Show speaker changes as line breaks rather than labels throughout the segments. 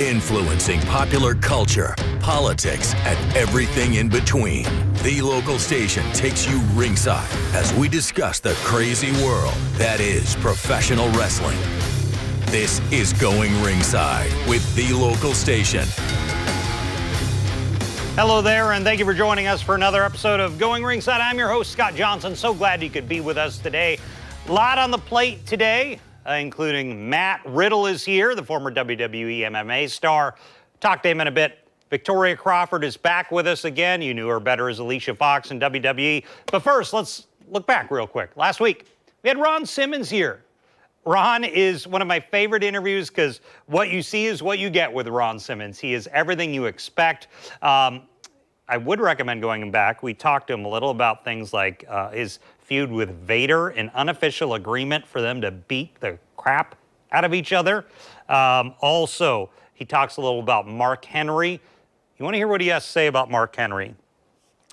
influencing popular culture, politics, and everything in between. The local station takes you ringside as we discuss the crazy world that is professional wrestling. This is Going Ringside with the local station.
Hello there, and thank you for joining us for another episode of Going Ringside. I'm your host, Scott Johnson. So glad you could be with us today. A lot on the plate today, including Matt Riddle is here, the former WWE MMA star. Talk to him in a bit. Victoria Crawford is back with us again. You knew her better as Alicia Fox in WWE. But first, let's look back real quick. Last week, we had Ron Simmons here. Ron is one of my favorite interviews because what you see is what you get with Ron Simmons. He is everything you expect. I would recommend going back. We talked to him a little about things like his feud with Vader, an unofficial agreement for them to beat the crap out of each other. Also, he talks a little about Mark Henry. You want to hear what he has to say about Mark Henry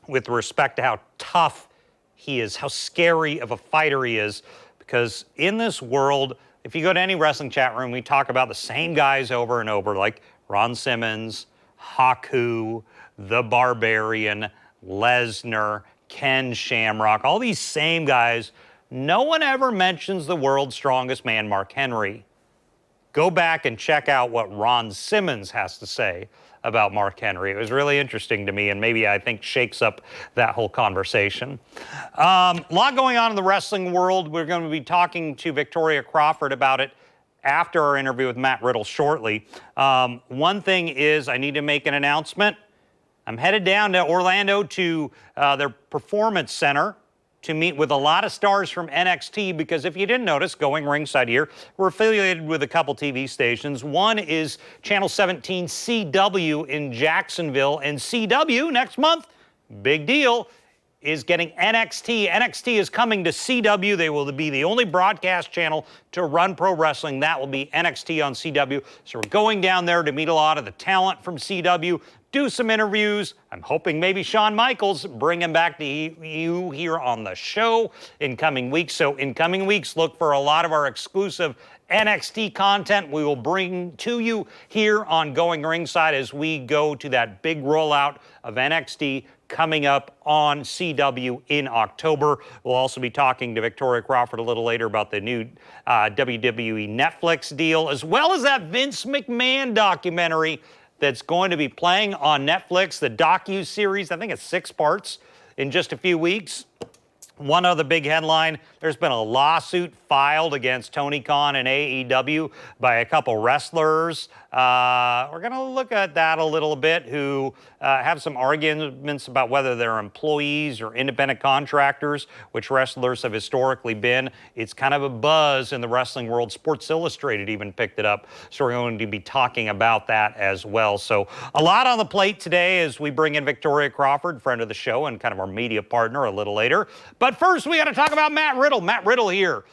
with respect to how tough he is, how scary of a fighter he is. Because in this world, if you go to any wrestling chat room, we talk about the same guys over and over, like Ron Simmons, Haku, The Barbarian, Lesnar, Ken Shamrock, all these same guys. No one ever mentions the world's strongest man, Mark Henry. Go back and check out what Ron Simmons has to say about Mark Henry. It was really interesting to me, and maybe I think shakes up that whole conversation. A lot going on in the wrestling world. We're going to be talking to Victoria Crawford about it after our interview with Matt Riddle shortly. One thing is I need to make an announcement. I'm headed down to Orlando to their Performance Center to meet with a lot of stars from NXT, because if you didn't notice, Going Ringside here, we're affiliated with a couple TV stations. One is Channel 17 CW in Jacksonville, and CW next month, big deal, is getting NXT. NXT is coming to CW. They will be the only broadcast channel to run pro wrestling. That will be NXT on CW. So we're going down there to meet a lot of the talent from CW, do some interviews. I'm hoping maybe Shawn Michaels, bring him back to you here on the show in coming weeks. So in coming weeks, look for a lot of our exclusive NXT content we will bring to you here on Going Ringside as we go to that big rollout of NXT coming up on CW in October. We'll also be talking to Victoria Crawford a little later about the new WWE Netflix deal, as well as that Vince McMahon documentary that's going to be playing on Netflix, the docu-series. I think it's 6 parts in just a few weeks. One other big headline, there's been a lawsuit filed against Tony Khan and AEW by a couple wrestlers. We're going to look at that a little bit, who have some arguments about whether they're employees or independent contractors, which wrestlers have historically been. It's kind of a buzz in the wrestling world. Sports Illustrated even picked it up. So we're going to be talking about that as well. So a lot on the plate today as we bring in Victoria Crawford, friend of the show and kind of our media partner, a little later. But first, we got to talk about Matt Riddle. Matt Riddle here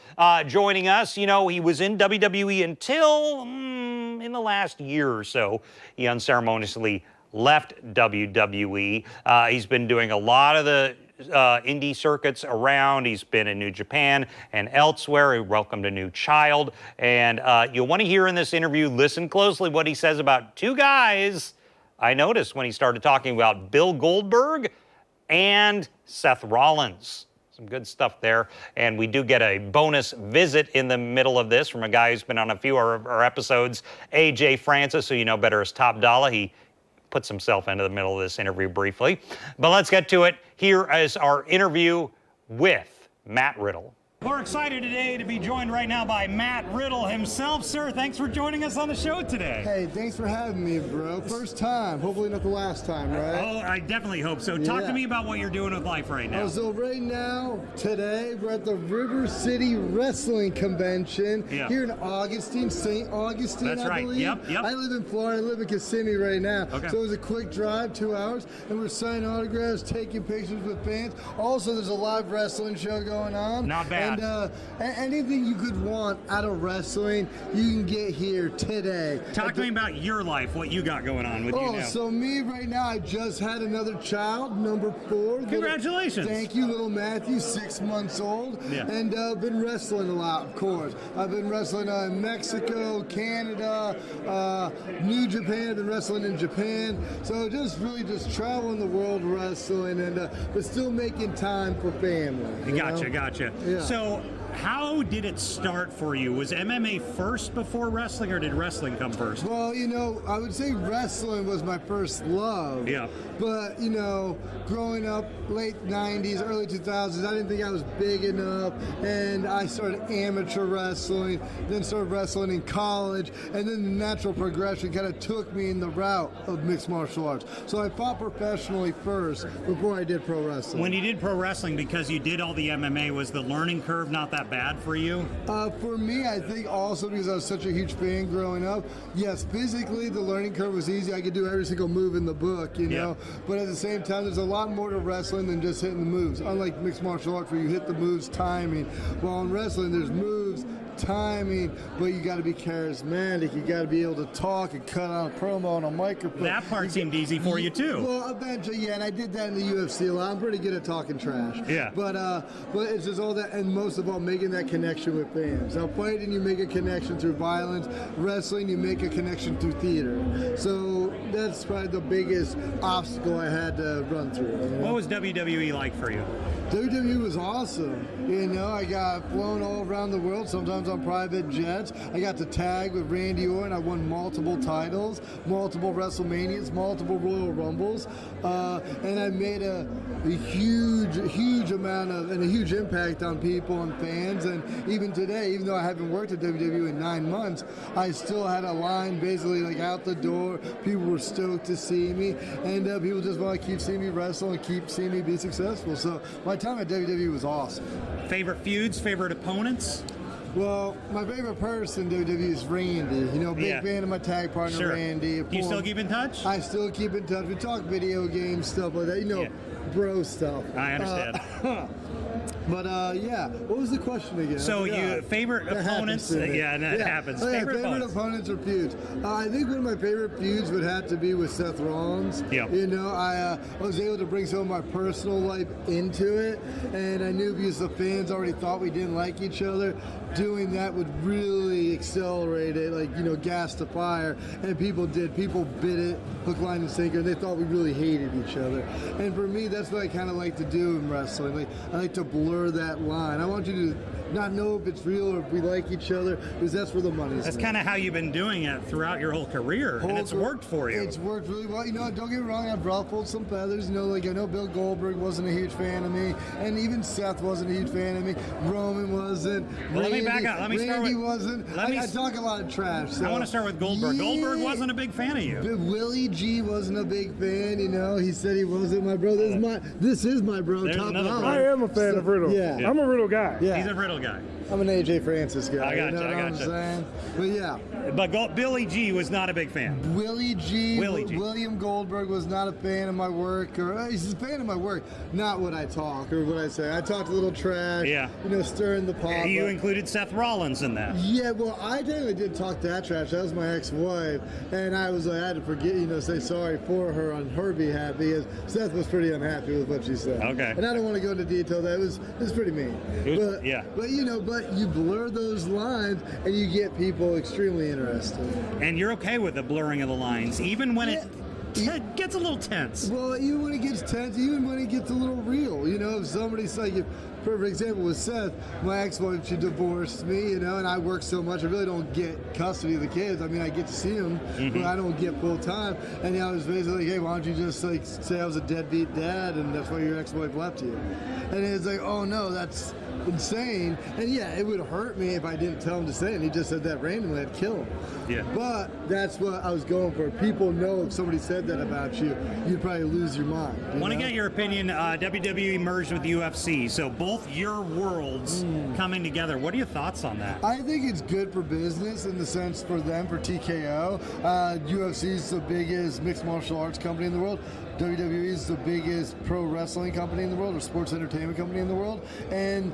joining us. You know, he was in WWE until in the last year or so. He unceremoniously left WWE. He's been doing a lot of the indie circuits around. He's been in New Japan and elsewhere. He welcomed a new child. And you'll want to hear in this interview, listen closely what he says about 2 guys I noticed when he started talking about Bill Goldberg and Seth Rollins. Some good stuff there. And we do get a bonus visit in the middle of this from a guy who's been on a few of our episodes, AJ Francis, who you know better as Top Dollar. He puts himself into the middle of this interview briefly. But let's get to it. Here is our interview with Matt Riddle. We're excited today to be joined right now by Matt Riddle himself. Sir, thanks for joining us on the show today.
Hey, thanks for having me, bro. First time. Hopefully not the last time, right?
Oh, I definitely hope so. Talk to me about what you're doing with life right now.
So right now, today, we're at the River City Wrestling Convention here in Augustine, St. Augustine,
That's right.
believe.
Yep.
I live in Florida. I live in Kissimmee right now.
Okay.
So it was a quick drive, 2 hours, and we're signing autographs, taking pictures with fans. Also, there's a live wrestling show going on.
Not bad.
And anything you could want out of wrestling, you can get here today.
Talk to me about your life, what you got going on with you now.
So me right now, I just had another child, number 4.
Congratulations.
Thank you, little Matthew, 6 months old.
Yeah.
And been wrestling a lot, of course. I've been wrestling in Mexico, Canada, New Japan. I've been wrestling in Japan. So just really just traveling the world wrestling, and but still making time for family.
Gotcha.
Yeah.
So how did it start for you? Was MMA first before wrestling, or did wrestling come first?
Well, I would say wrestling was my first love.
Yeah.
But, growing up late 90s, early 2000s, I didn't think I was big enough. And I started amateur wrestling, then started wrestling in college. And then the natural progression kind of took me in the route of mixed martial arts. So I fought professionally first before I did pro wrestling.
When you did pro wrestling, because you did all the MMA, was the learning curve not that bad for you?
For me, I think also because I was such a huge fan growing up, yes, physically the learning curve was easy. I could do every single move in the book,
Yeah.
But at the same time, there's a lot more to wrestling than just hitting the moves. Unlike mixed martial arts where you hit the moves timing. While in wrestling, there's moves, timing, but you got to be charismatic. You got to be able to talk and cut on a promo on a microphone.
That part seemed easy for you too.
Well, eventually, yeah, and I did that in the UFC a lot. I'm pretty good at talking trash.
Yeah.
But it's just all that, and most of all, making that connection with fans. Now, fighting, you make a connection through violence. Wrestling, you make a connection through theater. So that's probably the biggest obstacle I had to run through.
What was WWE like for you?
WWE was awesome. I got flown all around the world, sometimes on private jets. I got to tag with Randy Orton. I won multiple titles, multiple WrestleManias, multiple Royal Rumbles. And I made a huge amount of, and a huge impact on people and fans. And even today, even though I haven't worked at WWE in 9 months, I still had a line basically like out the door. People were stoked to see me. And people just want to keep seeing me wrestle and keep seeing me be successful. So my time at WWE was awesome.
Favorite feuds, favorite opponents?
Well, my favorite person in WWE is Randy. Big fan of my tag partner,
Sure.
Randy.
Do you still keep in touch?
I still keep in touch. We talk video games, stuff like that. Bro stuff.
I understand.
But what was the question again?
So you favorite opponents? That happens.
Favorite opponents or feuds. I think one of my favorite feuds would have to be with Seth Rollins.
Yeah.
I was able to bring some of my personal life into it, and I knew because the fans already thought we didn't like each other, doing that would really accelerate it, gas to fire, and people did. People bit it, hook, line, and sinker, and they thought we really hated each other. And for me, that's what I kind of like to do in wrestling. I like to blur that line. I want you to not know if it's real or if we like each other, because that's where the money's
That's
made.
kind of how you've been doing it throughout your whole career, and it's worked for you.
It's worked really well. Don't get me wrong, I've ruffled some feathers. I know Bill Goldberg wasn't a huge fan of me, and even Seth wasn't a huge fan of me. Roman wasn't.
Well, let me back up. Let me start
Randy
with.
wasn't. I talk a lot of trash. So.
I want to start with Goldberg.
Yeah.
Goldberg wasn't a big fan of you.
Willie G wasn't a big fan. He said he wasn't. My bro. This is my bro.
There's
Top
another
dollar.
bro.
I am a fan of Riddle.
Yeah.
I'm a Riddle guy.
Yeah.
He's a Riddle guy.
I'm an AJ Francis guy.
I gotcha,
You know what
I
I'm
gotcha.
saying? But yeah.
But Billy G was not a big fan.
Willie G.
William
Goldberg was not a fan of my work, or he's a fan of my work, not what I talk or what I say. I talked a little trash,
Yeah.
stirring the pot.
You included Seth Rollins in that.
Yeah, well, I technically did talk that trash. That was my ex-wife, and I had to forget, say sorry for her on her behalf because Seth was pretty unhappy with what she said.
Okay.
And I don't want to go into detail. That was pretty mean. But you blur those lines and you get people extremely interested.
And you're okay with the blurring of the lines, even when it gets a little tense.
Well, even when it gets tense, even when it gets a little real, if somebody's like, perfect example with Seth, my ex-wife, she divorced me, and I work so much, I really don't get custody of the kids. I mean, I get to see them, but I don't get full time. And I was basically like, hey, why don't you just say I was a deadbeat dad, and that's why your ex-wife left you? And it's like, oh no, that's insane. And yeah, it would hurt me if I didn't tell him to say it, and he just said that randomly, I'd kill him.
Yeah.
But that's what I was going for. People know if somebody said that about you, you'd probably lose your mind.
I want to get your opinion. WWE merged with UFC, so both your worlds coming together. What are your thoughts on that?
I think it's good for business in the sense for them, for TKO. UFC is the biggest mixed martial arts company in the world. WWE is the biggest pro wrestling company in the world, or sports entertainment company in the world. And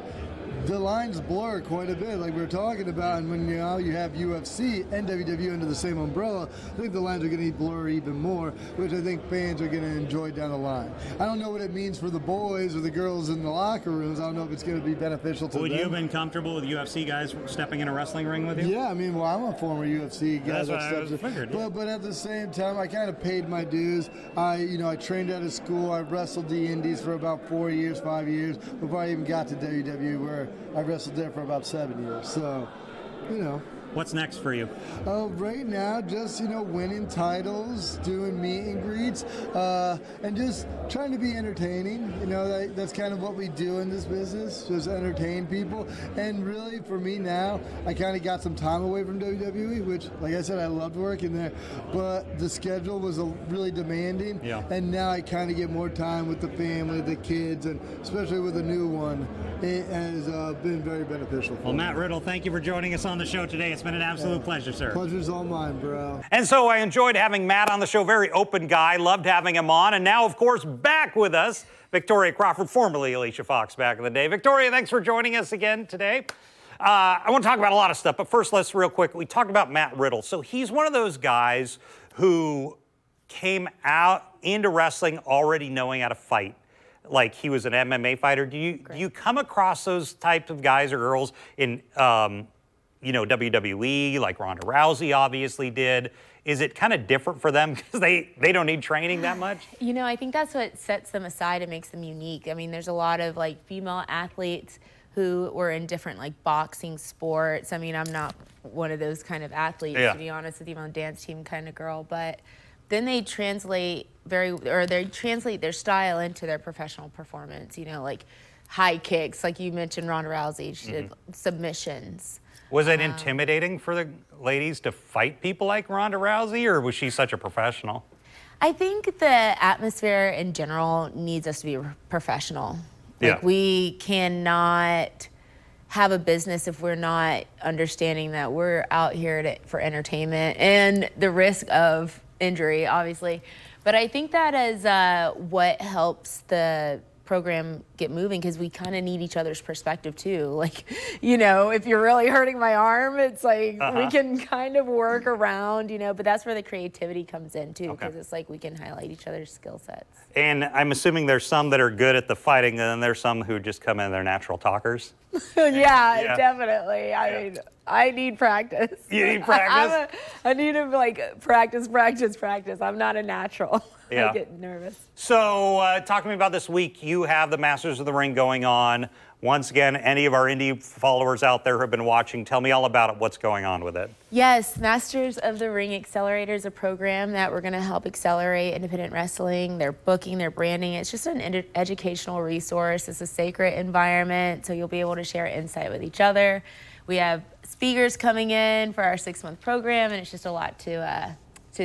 the lines blur quite a bit, like we were talking about. And when you have UFC and WWE under the same umbrella, I think the lines are going to blur even more, which I think fans are going to enjoy down the line. I don't know what it means for the boys or the girls in the locker rooms. I don't know if it's going to be beneficial to them.
Would you have been comfortable with UFC guys stepping in a wrestling ring with you?
Yeah, I mean, well, I'm a former UFC guy.
That's what I figured.
But at the same time, I kind of paid my dues. I trained out of school. I wrestled the indies for about 4 years, 5 years before I even got to WWE, where I wrestled there for about 7 years. So,
What's next for you?
Right now, just, winning titles, doing meet and greets, and just trying to be entertaining. That's kind of what we do in this business, just entertain people. And really, for me now, I kind of got some time away from WWE, which, like I said, I loved working there, but the schedule was really demanding.
Yeah.
And now I kind of get more time with the family, the kids, and especially with a new one, it has been very beneficial for me.
Well, Matt Riddle, thank you for joining us on the show today. It's been an absolute pleasure, sir.
Pleasure's all mine, bro.
And so I enjoyed having Matt on the show. Very open guy. Loved having him on. And now, of course, back with us, Victoria Crawford, formerly Alicia Fox back in the day. Victoria, thanks for joining us again today. I want to talk about a lot of stuff, but first, let's real quick. We talked about Matt Riddle. So he's one of those guys who came out into wrestling already knowing how to fight. Like he was an MMA fighter. Do you come across those types of guys or girls in WWE, like Ronda Rousey obviously did? Is it kind of different for them because they don't need training that much?
I think that's what sets them aside and makes them unique. I mean, there's a lot of female athletes who were in different boxing sports. I mean, I'm not one of those kind of athletes, to be honest with you. I'm a dance team kind of girl, but then they translate their style into their professional performance. Like high kicks, like you mentioned, Ronda Rousey, she did submissions.
Was it intimidating for the ladies to fight people like Ronda Rousey, or was she such a professional?
I think the atmosphere in general needs us to be professional. We cannot have a business if we're not understanding that we're out here for entertainment and the risk of injury, obviously. But I think that is what helps the program get moving, because we kind of need each other's perspective too. If you're really hurting my arm, it's we can kind of work around, but that's where the creativity comes in too, because it's we can highlight each other's skill sets.
And I'm assuming there's some that are good at the fighting, and then there's some who just come in, they're natural talkers.
Yeah, definitely. I mean, I need practice.
You need practice?
I need to practice. I'm not a natural. I get nervous.
So talk to me about this week. You have the Masters of the Ring going on. Once again, any of our indie followers out there who have been watching, tell me all about it. What's going on with it?
Yes, Masters of the Ring Accelerator is a program that we're going to help accelerate independent wrestling, their booking, their branding. It's just an educational resource. It's a sacred environment, so you'll be able to share insight with each other. We have speakers coming in for our 6-month program, and it's just a lot to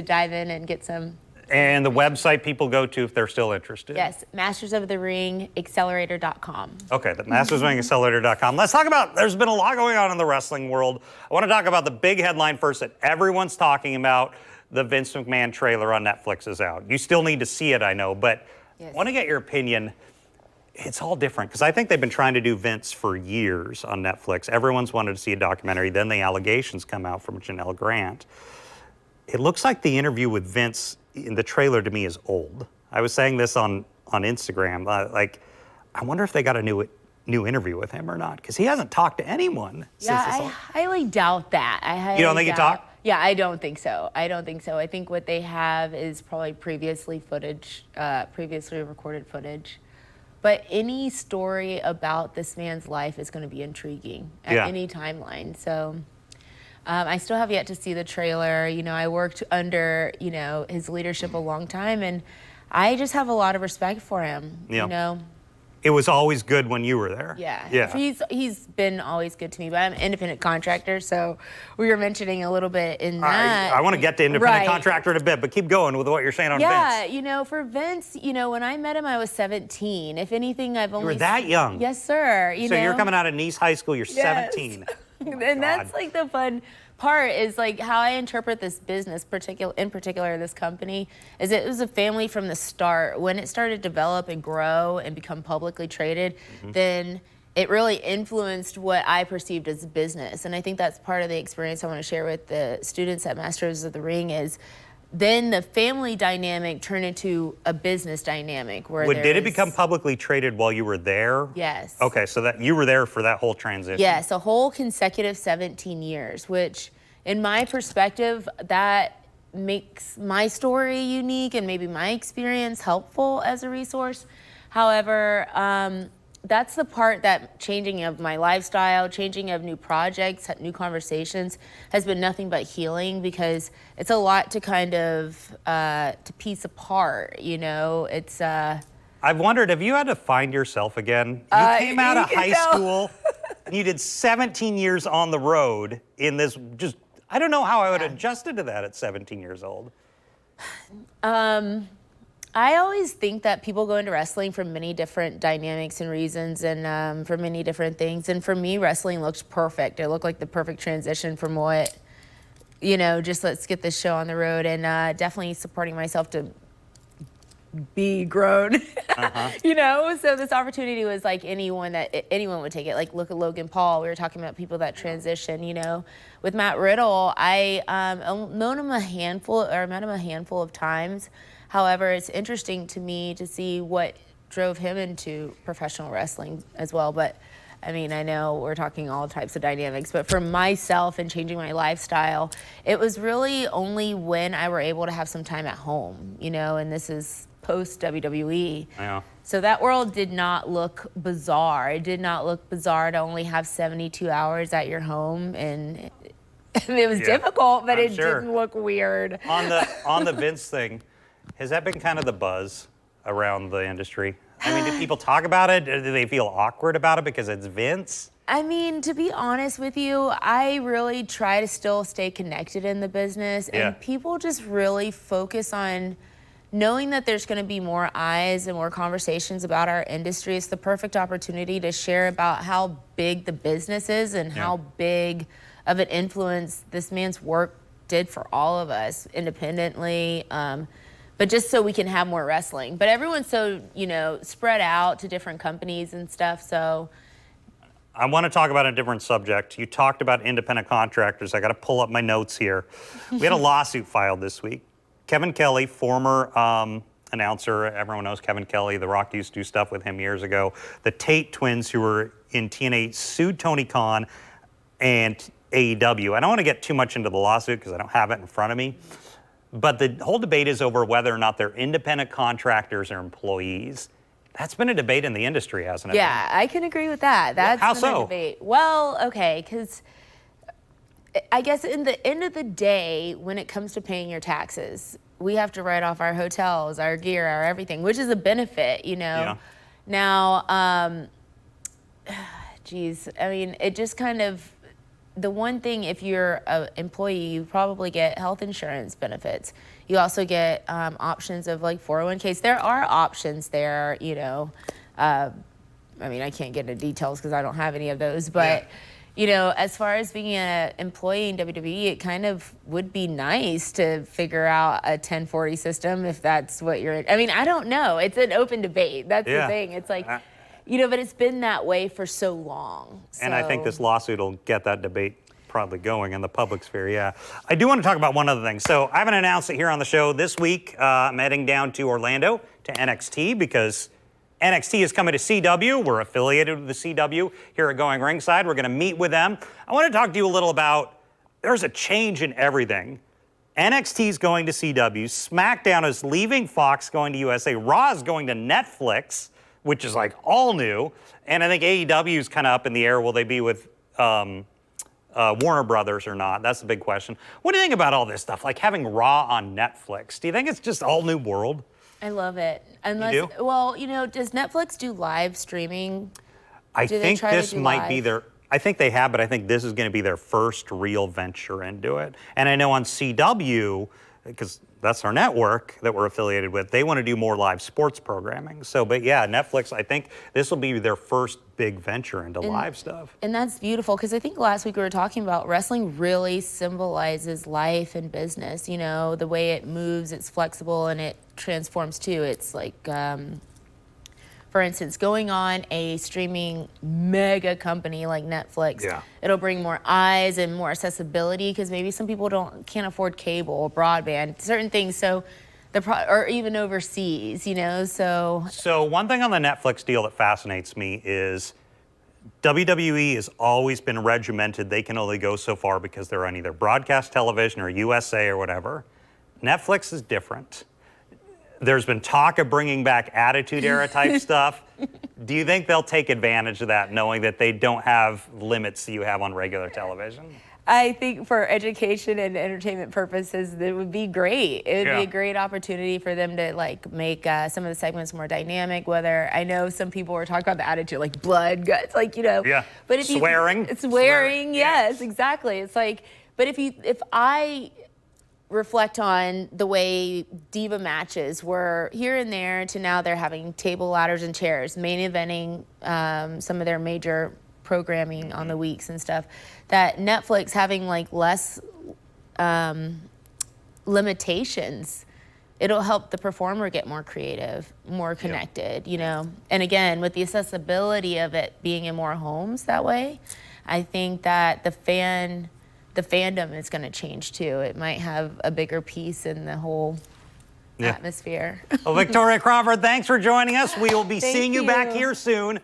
dive in and get some.
And the website people go to if they're still interested.
Yes, mastersoftheringaccelerator.com.
Okay, the mastersoftheringaccelerator.com. Let's talk about, there's been a lot going on in the wrestling world. I want to talk about the big headline first that everyone's talking about. The Vince McMahon trailer on Netflix is out. You still need to see it, I know, but I want to get your opinion. It's all different, because I think they've been trying to do Vince for years on Netflix. Everyone's wanted to see a documentary. Then the allegations come out from Janelle Grant. It looks like the interview with Vince in the trailer to me is old. I was saying this on Instagram. I wonder if they got a new interview with him or not, because he hasn't talked to anyone.
I highly doubt that.
You don't think he talked?
Yeah, I don't think so. I think what they have is probably previously recorded footage. But any story about this man's life is going to be intriguing at any timeline. So I still have yet to see the trailer. I worked under, his leadership a long time, and I just have a lot of respect for him,
It was always good when you were there.
Yeah. He's been always good to me, but I'm an independent contractor, so we were mentioning a little bit in that.
I want to get to independent contractor in a bit, but keep going with what you're saying on Vince.
Yeah, for Vince, when I met him, I was 17. If anything, I've only...
You were that young?
Yes, sir.
So you're coming out of Nice High School, you're 17.
And that's the fun part is how I interpret this business, in particular this company, is it was a family from the start. When it started to develop and grow and become publicly traded, then it really influenced what I perceived as a business. And I think that's part of the experience I want to share with the students at Masters of the Ring is then the family dynamic turned into a business dynamic. Where
Did it become publicly traded while you were there?
Yes.
Okay, so that you were there for that whole transition.
Yes, a whole consecutive 17 years, which in my perspective, that makes my story unique and maybe my experience helpful as a resource. However, that's the part that changing of my lifestyle, changing of new projects, new conversations has been nothing but healing, because it's a lot to kind of to piece apart, you know. It's
I've wondered, have you had to find yourself again? You came out of high school and you did 17 years on the road in this just, I don't know how I would have adjusted to that at 17 years old.
I always think that people go into wrestling for many different dynamics and reasons, and for many different things. And for me, wrestling looked perfect. It looked like the perfect transition from what, you know, just let's get this show on the road, and definitely supporting myself to be grown, you know? So this opportunity was like anyone would take it. Like, look at Logan Paul. We were talking about people that transition, you know? With Matt Riddle, I met him a handful of times. However, it's interesting to me to see what drove him into professional wrestling as well. But I mean, I know we're talking all types of dynamics, but for myself and changing my lifestyle, it was really only when I were able to have some time at home, you know, and this is post WWE.
Yeah.
So that world did not look bizarre. It did not look bizarre to only have 72 hours at your home, and it was difficult, but it didn't look weird.
On the Vince thing, has that been kind of the buzz around the industry? I mean, do people talk about it? Do they feel awkward about it because it's Vince?
I mean, to be honest with you, I really try to still stay connected in the business, and people just really focus on knowing that there's going to be more eyes and more conversations about our industry. It's the perfect opportunity to share about how big the business is and how big of an influence this man's work did for all of us independently. But just so we can have more wrestling. But everyone's so, you know, spread out to different companies and stuff, so.
I want to talk about a different subject. You talked about independent contractors. I got to pull up my notes here. We had a lawsuit filed this week. Kevin Kelly, former announcer, everyone knows Kevin Kelly. The Rock used to do stuff with him years ago. The Tate twins, who were in TNA, sued Tony Khan and AEW. I don't want to get too much into the lawsuit because I don't have it in front of me. But the whole debate is over whether or not they're independent contractors or employees. That's been a debate in the industry, hasn't it?
Yeah, I can agree with that. That's
How
been
so?
a debate. Well, okay, because I guess in the end of the day, when it comes to paying your taxes, we have to write off our hotels, our gear, our everything, which is a benefit, you know?
Yeah.
Now, geez, I mean, it just kind of, the one thing, if you're an employee, you probably get health insurance benefits. You also get options of like 401ks. There are options there, you know. I mean, I can't get into details because I don't have any of those. But, you know, as far as being an employee in WWE, it kind of would be nice to figure out a 1040 system if that's what you're, I mean, I don't know. It's an open debate. That's the thing. It's like, you know, but it's been that way for so long.
And I think this lawsuit will get that debate probably going in the public sphere, I do want to talk about one other thing. So I haven't announced it here on the show this week. I'm heading down to Orlando to NXT because NXT is coming to CW. We're affiliated with the CW here at Going Ringside. We're going to meet with them. I want to talk to you a little about, there's a change in everything. NXT is going to CW. SmackDown is leaving Fox, going to USA. Raw is going to Netflix, which is like all new. And I think AEW is kind of up in the air. Will they be with Warner Brothers or not? That's the big question. What do you think about all this stuff? Like having Raw on Netflix. Do you think it's just all new world?
I love it. Unless,
you do?
Well, you know, does Netflix do live streaming?
I think this might be their, I think they have, but I think this is going to be their first real venture into it. And I know on CW, because that's our network that we're affiliated with, they want to do more live sports programming. So, but yeah, Netflix, I think this will be their first big venture into live stuff.
And that's beautiful, because I think last week we were talking about wrestling really symbolizes life and business. You know, the way it moves, it's flexible and it transforms too. It's like, for instance, going on a streaming mega company like Netflix, it'll bring more eyes and more accessibility, because maybe some people can't afford cable or broadband, certain things. So or even overseas, you know, so.
So one thing on the Netflix deal that fascinates me is WWE has always been regimented. They can only go so far because they're on either broadcast television or USA or whatever. Netflix is different. There's been talk of bringing back Attitude Era type stuff. Do you think they'll take advantage of that, knowing that they don't have limits that you have on regular television?
I think for education and entertainment purposes, it would be great. It would be a great opportunity for them to like make some of the segments more dynamic. Whether I know some people were talking about the attitude, like blood, guts, like, you know.
Yeah.
But if swearing, yes, exactly. It's like, but if I reflect on the way diva matches were here and there to now they're having table, ladders, and chairs, main eventing some of their major programming on the weeks and stuff, that Netflix having like less limitations, it'll help the performer get more creative, more connected, you know. And again, with the accessibility of it being in more homes that way, I think that the fandom is going to change too. It might have a bigger piece in the whole atmosphere.
Well, Victoria Crawford, thanks for joining us. We will be seeing you back here soon.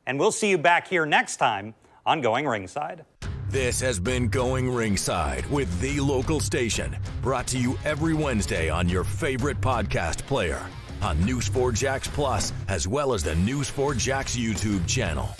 And we'll see you back here next time on Going Ringside.
This has been Going Ringside with The Local Station, brought to you every Wednesday on your favorite podcast player, on News4 Jax Plus, as well as the News4 Jax YouTube channel.